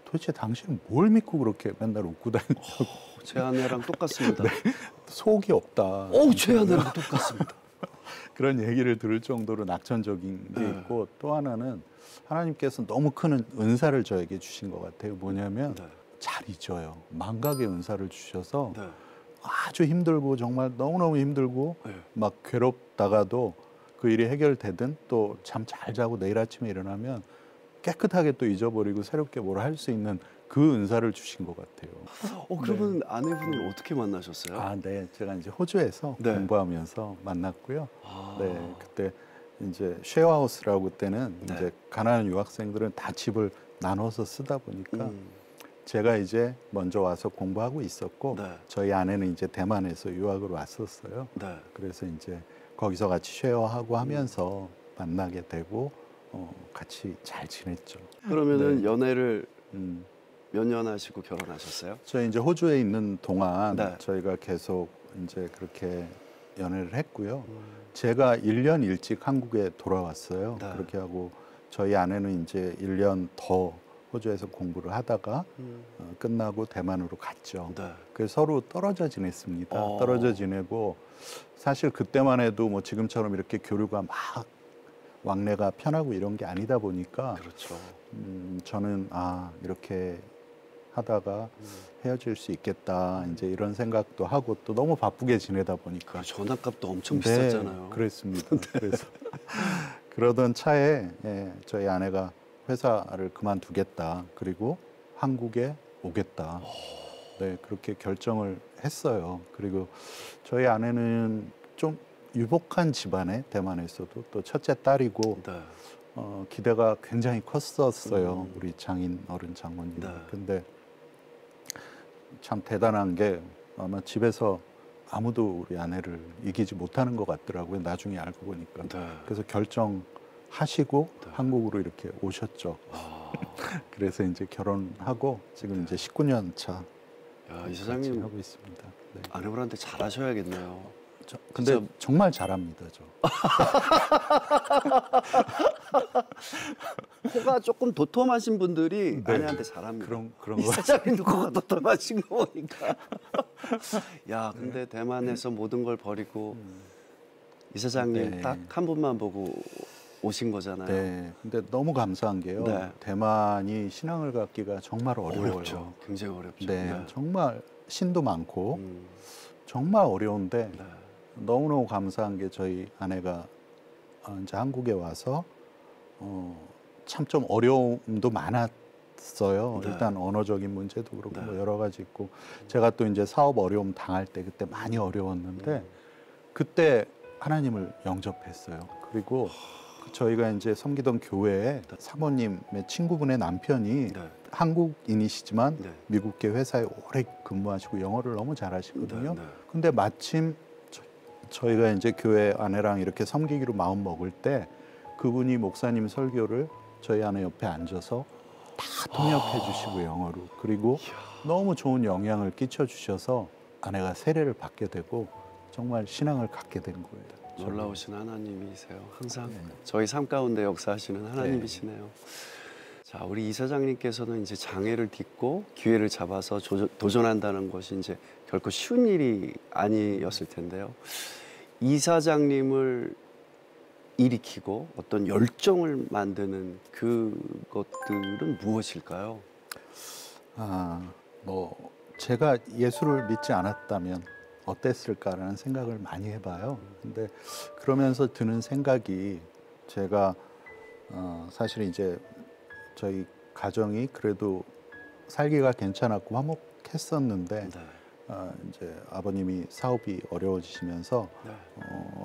A: 도대체 당신은 뭘 믿고 그렇게 맨날 웃고 다니냐고.
B: 제 아내랑 똑같습니다.
A: 속이 없다.
B: 제 아내랑 똑같습니다.
A: 그런 얘기를 들을 정도로 낙천적인 게
B: 네.
A: 있고, 또 하나는 하나님께서 너무 큰 은사를 저에게 주신 것 같아요. 뭐냐면
B: 네.
A: 잘 잊어요. 망각의 은사를 주셔서
B: 네.
A: 아주 힘들고 정말 너무너무 힘들고
B: 네.
A: 막 괴롭다가도 그 일이 해결되든 또 잠 잘 자고 내일 아침에 일어나면 깨끗하게 또 잊어버리고 새롭게 뭘 할 수 있는 그 은사를 주신 것 같아요.
B: 그러면 아내분을 어떻게 만나셨어요?
A: 아, 네. 제가 이제 호주에서
B: 네.
A: 공부하면서 만났고요.
B: 아.
A: 네. 그때 이제 쉐어하우스라고 때는
B: 네.
A: 이제 가난한 유학생들은 다 집을 나눠서 쓰다 보니까
B: 음.
A: 제가 이제 먼저 와서 공부하고 있었고
B: 네.
A: 저희 아내는 이제 대만에서 유학을 왔었어요.
B: 네.
A: 그래서 이제 거기서 같이 쉐어하고 하면서 만나게 되고 같이 잘 지냈죠.
B: 그러면은
A: 네.
B: 연애를
A: 음.
B: 몇 년 하시고 결혼하셨어요?
A: 저희 이제 호주에 있는 동안
B: 네.
A: 저희가 계속 이제 그렇게 연애를 했고요. 제가 1년 일찍 한국에 돌아왔어요.
B: 네.
A: 그렇게 하고 저희 아내는 이제 1년 더 호주에서 공부를 하다가 끝나고 대만으로 갔죠.
B: 네.
A: 그래서 서로 떨어져 지냈습니다.
B: 어.
A: 떨어져 지내고 사실 그때만 해도 뭐 지금처럼 이렇게 교류가 막 왕래가 편하고 이런 게 아니다 보니까
B: 그렇죠.
A: 저는 이렇게 하다가 헤어질 수 있겠다 이제 이런 생각도 하고 또 너무 바쁘게 지내다 보니까
B: 전화값도 엄청
A: 네,
B: 비쌌잖아요.
A: 그랬습니다. 그래서 그러던 차에 저희 아내가 회사를 그만두겠다. 그리고 한국에 오겠다. 네, 그렇게 결정을 했어요. 그리고 저희 아내는 좀 유복한 집안에 대만에서도 또 첫째 딸이고
B: 네.
A: 기대가 굉장히 컸었어요. 우리 장인 어른 장모님.
B: 네.
A: 근데 참 대단한 게 아마 집에서 아무도 우리 아내를 이기지 못하는 것 같더라고요. 나중에 알고 보니까.
B: 네.
A: 그래서 결정하시고
B: 네.
A: 한국으로 이렇게 오셨죠.
B: 아.
A: 그래서 이제 결혼하고 지금 이제 19년 차
B: 야, 이
A: 같이
B: 사장님
A: 하고 있습니다. 네.
B: 아내분한테 잘하셔야겠네요.
A: 근데
B: 진짜-
A: 정말 잘합니다, 저.
B: 코가 조금 도톰하신 분들이
A: 네.
B: 아내한테 잘합니다.
A: 그런
B: 이
A: 거.
B: 사장님도 코가 도톰하신 거 보니까. 야, 근데 대만에서 모든 걸 버리고 이 사장님
A: 네.
B: 딱 한 분만 보고 오신 거잖아요.
A: 네. 근데 너무 감사한 게요.
B: 네.
A: 대만이 신앙을 갖기가 정말 어려워요.
B: 어렵죠. 굉장히 어렵죠.
A: 네. 정말 신도 많고
B: 음,
A: 정말 어려운데
B: 네.
A: 너무너무 감사한 게 저희 아내가 이제 한국에 와서 참 좀 어려움도 많았어요.
B: 네.
A: 일단 언어적인 문제도 그렇고
B: 네.
A: 뭐 여러 가지 있고 제가 또 이제 사업 어려움 당할 때 그때 많이 어려웠는데 그때 하나님을 영접했어요. 그리고 저희가 이제 섬기던 교회에 사모님의 친구분의 남편이
B: 네.
A: 한국인이시지만
B: 네.
A: 미국계 회사에 오래 근무하시고 영어를 너무 잘하시거든요.
B: 네, 네.
A: 근데 마침 저희가 이제 교회 아내랑 이렇게 섬기기로 마음 먹을 때 그분이 목사님 설교를 저희 아내 옆에 앉아서 다 통역해 주시고 영어로 그리고 너무 좋은 영향을 끼쳐 주셔서 아내가 세례를 받게 되고 정말 신앙을 갖게 된 거예요.
B: 놀라우신 하나님이세요. 항상
A: 네.
B: 저희 삶 가운데 역사하시는 하나님이시네요. 자, 우리 이 사장님께서는 이제 장애를 딛고 기회를 잡아서 도전한다는 것이 이제 결코 쉬운 일이 아니었을 텐데요. 이 사장님을 일으키고 어떤 열정을 만드는 그것들은 무엇일까요?
A: 뭐 제가 예수를 믿지 않았다면 어땠을까라는 생각을 많이 해봐요. 근데 그러면서 드는 생각이 제가 사실 이제 저희 가정이 그래도 살기가 괜찮았고 화목했었는데
B: 네.
A: 이제 아버님이 사업이 어려워지시면서
B: 네.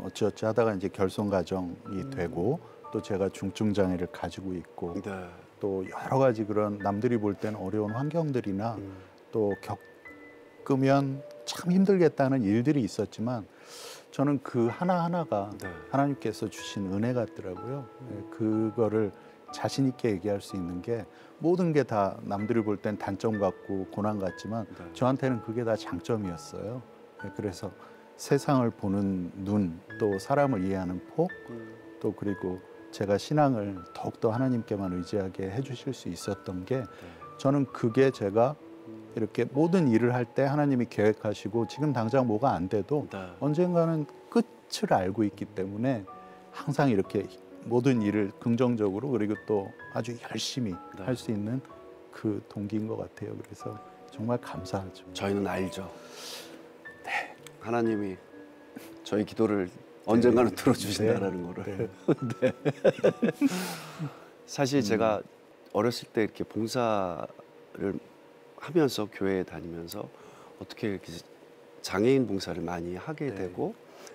A: 어찌어찌 하다가 이제 결손 가정이 되고 또 제가 중증 장애를 가지고 있고
B: 네.
A: 또 여러 가지 그런 남들이 볼 때는 어려운 환경들이나 또 겪으면 참 힘들겠다는 일들이 있었지만 저는 그 하나하나가
B: 네.
A: 하나님께서 주신 은혜 같더라고요. 네, 그거를 자신 있게 얘기할 수 있는 게 모든 게 다 남들이 볼 땐 단점 같고 고난 같지만
B: 네.
A: 저한테는 그게 다 장점이었어요. 네, 그래서 세상을 보는 눈, 또 사람을 이해하는 폭, 또 그리고 제가 신앙을 더욱더 하나님께만 의지하게 해주실 수 있었던 게 저는 그게 제가 이렇게 모든 일을 할 때 하나님이 계획하시고 지금 당장 뭐가 안 돼도
B: 네.
A: 언젠가는 끝을 알고 있기 때문에 항상 이렇게 모든 일을 긍정적으로 그리고 또 아주 열심히
B: 네.
A: 할 수 있는 그 동기인 것 같아요. 그래서 정말 감사하죠.
B: 저희는 알죠. 네. 하나님이 저희 기도를 언젠가는 들어주신다라는 거를. 네. 사실 제가 어렸을 때 이렇게 봉사를 하면서 교회에 다니면서 어떻게 이렇게 장애인 봉사를 많이 하게 되고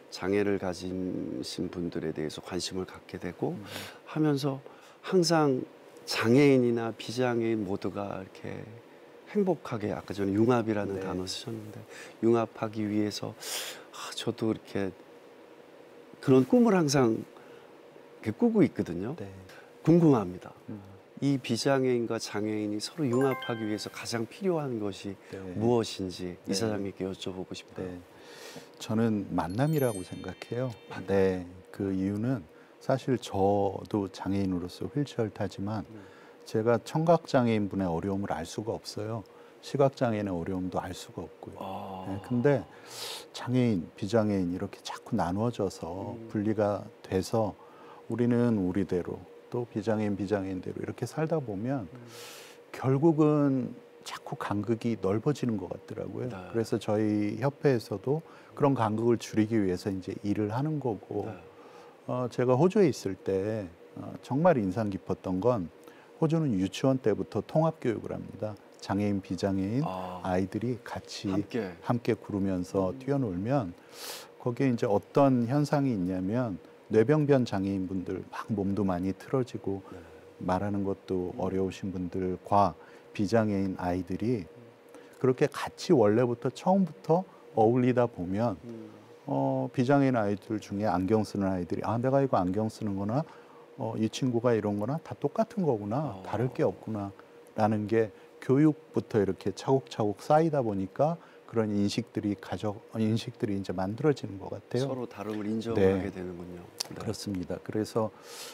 B: 장애를 가지신 분들에 대해서 관심을 갖게 되고 하면서 항상 장애인이나 비장애인 모두가 이렇게 행복하게 아까 전에 융합이라는 단어 쓰셨는데 융합하기 위해서 저도 이렇게 그런 꿈을 항상 이렇게 꾸고 있거든요.
A: 네.
B: 궁금합니다. 이 비장애인과 장애인이 서로 융합하기 위해서 가장 필요한 것이
A: 네.
B: 무엇인지 이사장님께 여쭤보고 싶어요.
A: 네. 저는 만남이라고 생각해요. 네. 그 이유는 사실 저도 장애인으로서 휠체어를 타지만 제가 청각장애인 분의 어려움을 알 수가 없어요. 시각장애인의 어려움도 알 수가 없고요. 네, 근데 장애인, 비장애인 이렇게 자꾸 나누어져서 분리가 돼서 우리는 우리대로 또 비장애인, 비장애인대로 이렇게 살다 보면 결국은 자꾸 간극이 넓어지는 것 같더라고요.
B: 네.
A: 그래서 저희 협회에서도 그런 간극을 줄이기 위해서 이제 일을 하는 거고 제가 호주에 있을 때 정말 인상 깊었던 건 호주는 유치원 때부터 통합 교육을 합니다. 장애인, 비장애인 아이들이 같이 함께 구르면서 뛰어놀면 거기에 이제 어떤 현상이 있냐면 뇌병변 장애인분들 막 몸도 많이 틀어지고 말하는 것도 어려우신 분들과 비장애인 아이들이 그렇게 같이 원래부터 처음부터 어울리다 보면 비장애인 아이들 중에 안경 쓰는 아이들이 내가 이거 안경 쓰는 거나 이 친구가 이런 거나 다 똑같은 거구나 다를 게 없구나 라는 게 교육부터 이렇게 차곡차곡 쌓이다 보니까 그런 인식들이 이제 만들어지는 것 같아요.
B: 서로 다름을 인정하게 되는군요. 네.
A: 그렇습니다. 그래서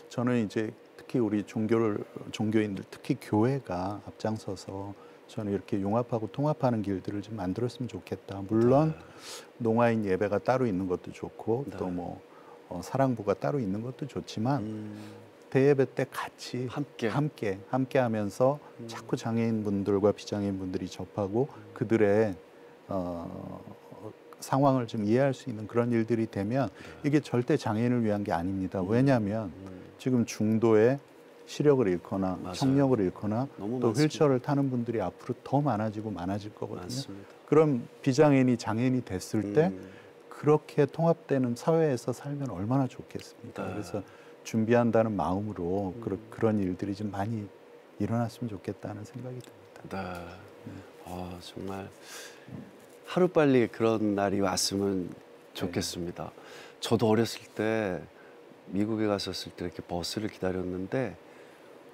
A: 저는 이제 특히 우리 종교인들 특히 교회가 앞장서서 저는 이렇게 융합하고 통합하는 길들을 좀 만들었으면 좋겠다. 물론 농아인 예배가 따로 있는 것도 좋고 또 뭐 사랑부가 따로 있는 것도 좋지만 대예배 때 같이 함께 하면서 자꾸 장애인분들과 비장애인분들이 접하고 그들의 상황을 좀 이해할 수 있는 그런 일들이 되면 이게 절대 장애인을 위한 게 아닙니다. 왜냐하면 지금 중도에 시력을 잃거나 청력을 잃거나 또 휠체어를 타는 분들이 앞으로 더 많아질 거거든요.
B: 맞습니다.
A: 그럼 비장애인이 장애인이 됐을 때 그렇게 통합되는 사회에서 살면 얼마나 좋겠습니까? 그래서 준비한다는 마음으로 그런 일들이 좀 많이 일어났으면 좋겠다는 생각이 듭니다.
B: 정말 하루빨리 그런 날이 왔으면 좋겠습니다. 저도 어렸을 때 미국에 갔었을 때 이렇게 버스를 기다렸는데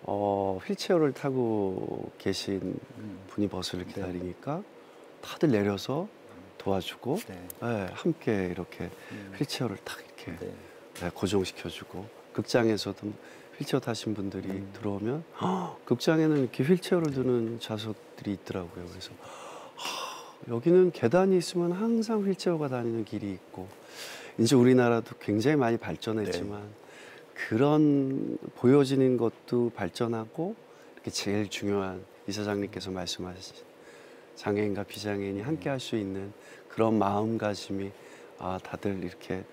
B: 휠체어를 타고 계신 분이 버스를 기다리니까 다들 내려서 도와주고 함께 이렇게 휠체어를 딱 이렇게 고정시켜주고 극장에서도 휠체어 타신 분들이 들어오면 극장에는 이렇게 휠체어를 드는 좌석들이 있더라고요. 그래서 여기는 계단이 있으면 항상 휠체어가 다니는 길이 있고 이제 우리나라도 굉장히 많이 발전했지만 그런 보여지는 것도 발전하고 이렇게 제일 중요한 이사장님께서 말씀하신 장애인과 비장애인이 함께 할 수 있는 그런 마음가짐이 다들 이렇게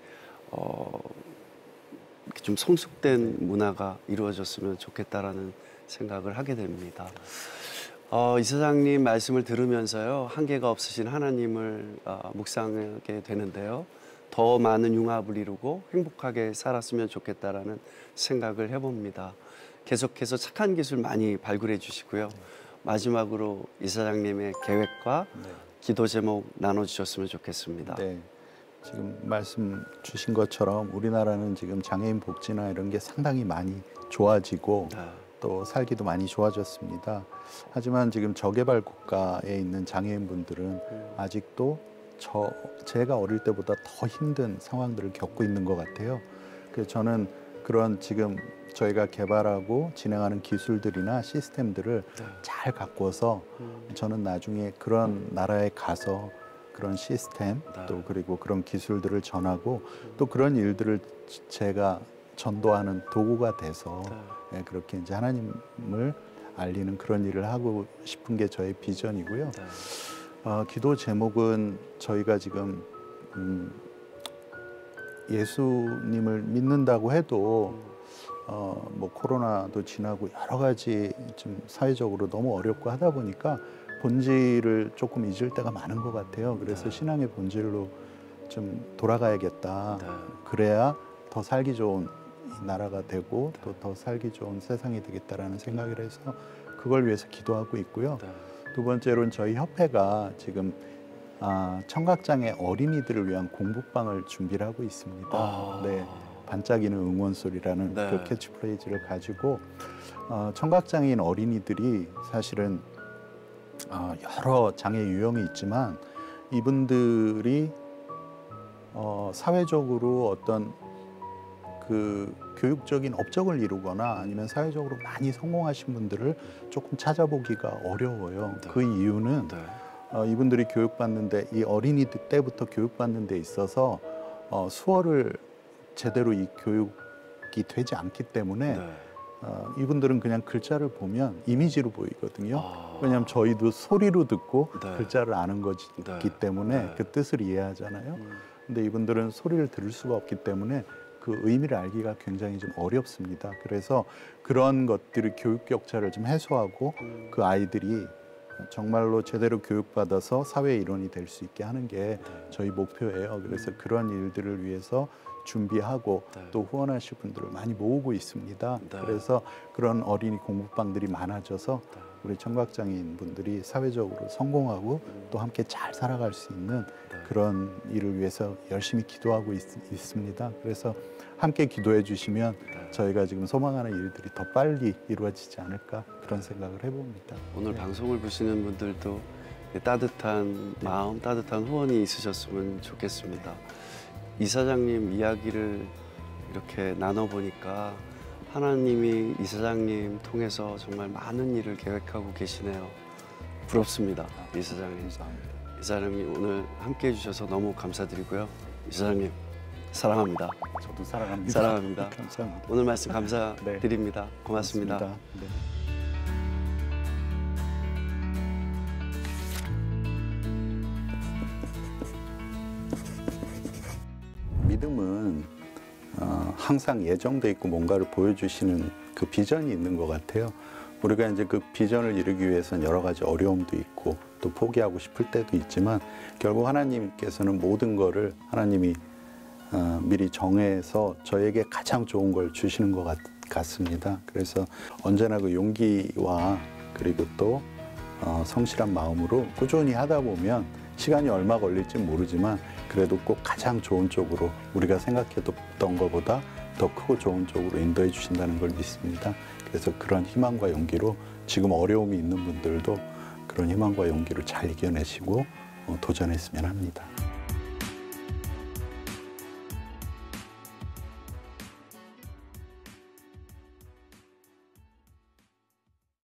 B: 좀 성숙된 문화가 이루어졌으면 좋겠다라는 생각을 하게 됩니다. 이사장님 말씀을 들으면서요, 한계가 없으신 하나님을 묵상하게 되는데요. 더 많은 융합을 이루고 행복하게 살았으면 좋겠다라는 생각을 해봅니다. 계속해서 착한 기술 많이 발굴해 주시고요. 마지막으로 이사장님의 계획과 기도 제목 나눠주셨으면 좋겠습니다.
A: 네. 지금 말씀 주신 것처럼 우리나라는 지금 장애인 복지나 이런 게 상당히 많이 좋아지고 또 살기도 많이 좋아졌습니다. 하지만 지금 저개발 국가에 있는 장애인분들은 아직도 제가 어릴 때보다 더 힘든 상황들을 겪고 있는 것 같아요. 그래서 저는 그런 지금 저희가 개발하고 진행하는 기술들이나 시스템들을
B: 네.
A: 잘 가꾸어서 저는 나중에 그런 나라에 가서 그런 시스템
B: 네.
A: 또 그리고 그런 기술들을 전하고 또 그런 일들을 제가 전도하는 도구가 돼서
B: 네.
A: 예, 그렇게 이제 하나님을 알리는 그런 일을 하고 싶은 게 저의 비전이고요.
B: 네.
A: 기도 제목은 저희가 지금 예수님을 믿는다고 해도 뭐 코로나도 지나고 여러 가지 좀 사회적으로 너무 어렵고 하다 보니까 본질을 조금 잊을 때가 많은 것 같아요. 그래서
B: 네.
A: 신앙의 본질로 좀 돌아가야겠다.
B: 네.
A: 그래야 더 살기 좋은 이 나라가 되고 또 더 살기 좋은 세상이 되겠다라는 생각을 해서 그걸 위해서 기도하고 있고요.
B: 네.
A: 두 번째로는 저희 협회가 지금 청각장애 어린이들을 위한 공부방을 준비를 하고 있습니다. 네, 반짝이는 응원 소리라는
B: 네.
A: 그 캐치프레이즈를 가지고 청각장애인 어린이들이 사실은 여러 장애 유형이 있지만 이분들이 사회적으로 어떤 그 교육적인 업적을 이루거나 아니면 사회적으로 많이 성공하신 분들을 조금 찾아보기가 어려워요.
B: 네.
A: 그 이유는
B: 네.
A: 이분들이 교육받는데 이 어린이들 때부터 교육받는 데 있어서 수어를 제대로 이 교육이 되지 않기 때문에
B: 네.
A: 이분들은 그냥 글자를 보면 이미지로 보이거든요. 왜냐하면 저희도 소리로 듣고
B: 네.
A: 글자를 아는 거기
B: 네.
A: 때문에
B: 네.
A: 그 뜻을 이해하잖아요. 근데 이분들은 소리를 들을 수가 없기 때문에 그 의미를 알기가 굉장히 좀 어렵습니다. 그래서 그런 것들을 교육 격차를 좀 해소하고 그 아이들이 정말로 제대로 교육받아서 사회 일원이 될 수 있게 하는 게 저희 목표예요. 그래서 그런 일들을 위해서 준비하고
B: 네.
A: 또 후원하실 분들을 많이 모으고 있습니다.
B: 네.
A: 그래서 그런 어린이 공부방들이 많아져서
B: 네.
A: 우리 청각장애인 분들이 사회적으로 성공하고 또 함께 잘 살아갈 수 있는
B: 네.
A: 그런 일을 위해서 열심히 기도하고 있습니다. 그래서 함께 기도해 주시면
B: 네.
A: 저희가 지금 소망하는 일들이 더 빨리 이루어지지 않을까 그런 생각을 해봅니다.
B: 오늘
A: 네.
B: 방송을 보시는 분들도 따뜻한 마음, 따뜻한 후원이 있으셨으면 좋겠습니다. 이사장님 이야기를 이렇게 나눠보니까 하나님이 이사장님 통해서 정말 많은 일을 계획하고 계시네요. 부럽습니다, 이사장님.
A: 감사합니다.
B: 이사장님 오늘 함께해 주셔서 너무 감사드리고요. 이사장님 사랑합니다.
A: 저도 사랑합니다.
B: 사랑합니다.
A: 감사합니다.
B: 오늘 말씀 감사드립니다. 고맙습니다.
A: 네. 믿음은 항상 예정돼 있고 뭔가를 보여주시는 그 비전이 있는 것 같아요. 우리가 이제 그 비전을 이루기 위해서는 여러 가지 어려움도 있고 또 포기하고 싶을 때도 있지만 결국 하나님께서는 모든 거를 하나님이 미리 정해서 저에게 가장 좋은 걸 주시는 것 같습니다. 그래서 언제나 그 용기와 그리고 또 성실한 마음으로 꾸준히 하다 보면 시간이 얼마 걸릴지 모르지만 그래도 꼭 가장 좋은 쪽으로 우리가 생각했던 것보다 더 크고 좋은 쪽으로 인도해 주신다는 걸 믿습니다. 그래서 그런 희망과 용기로 지금 어려움이 있는 분들도 그런 희망과 용기를 잘 이겨내시고 도전했으면 합니다.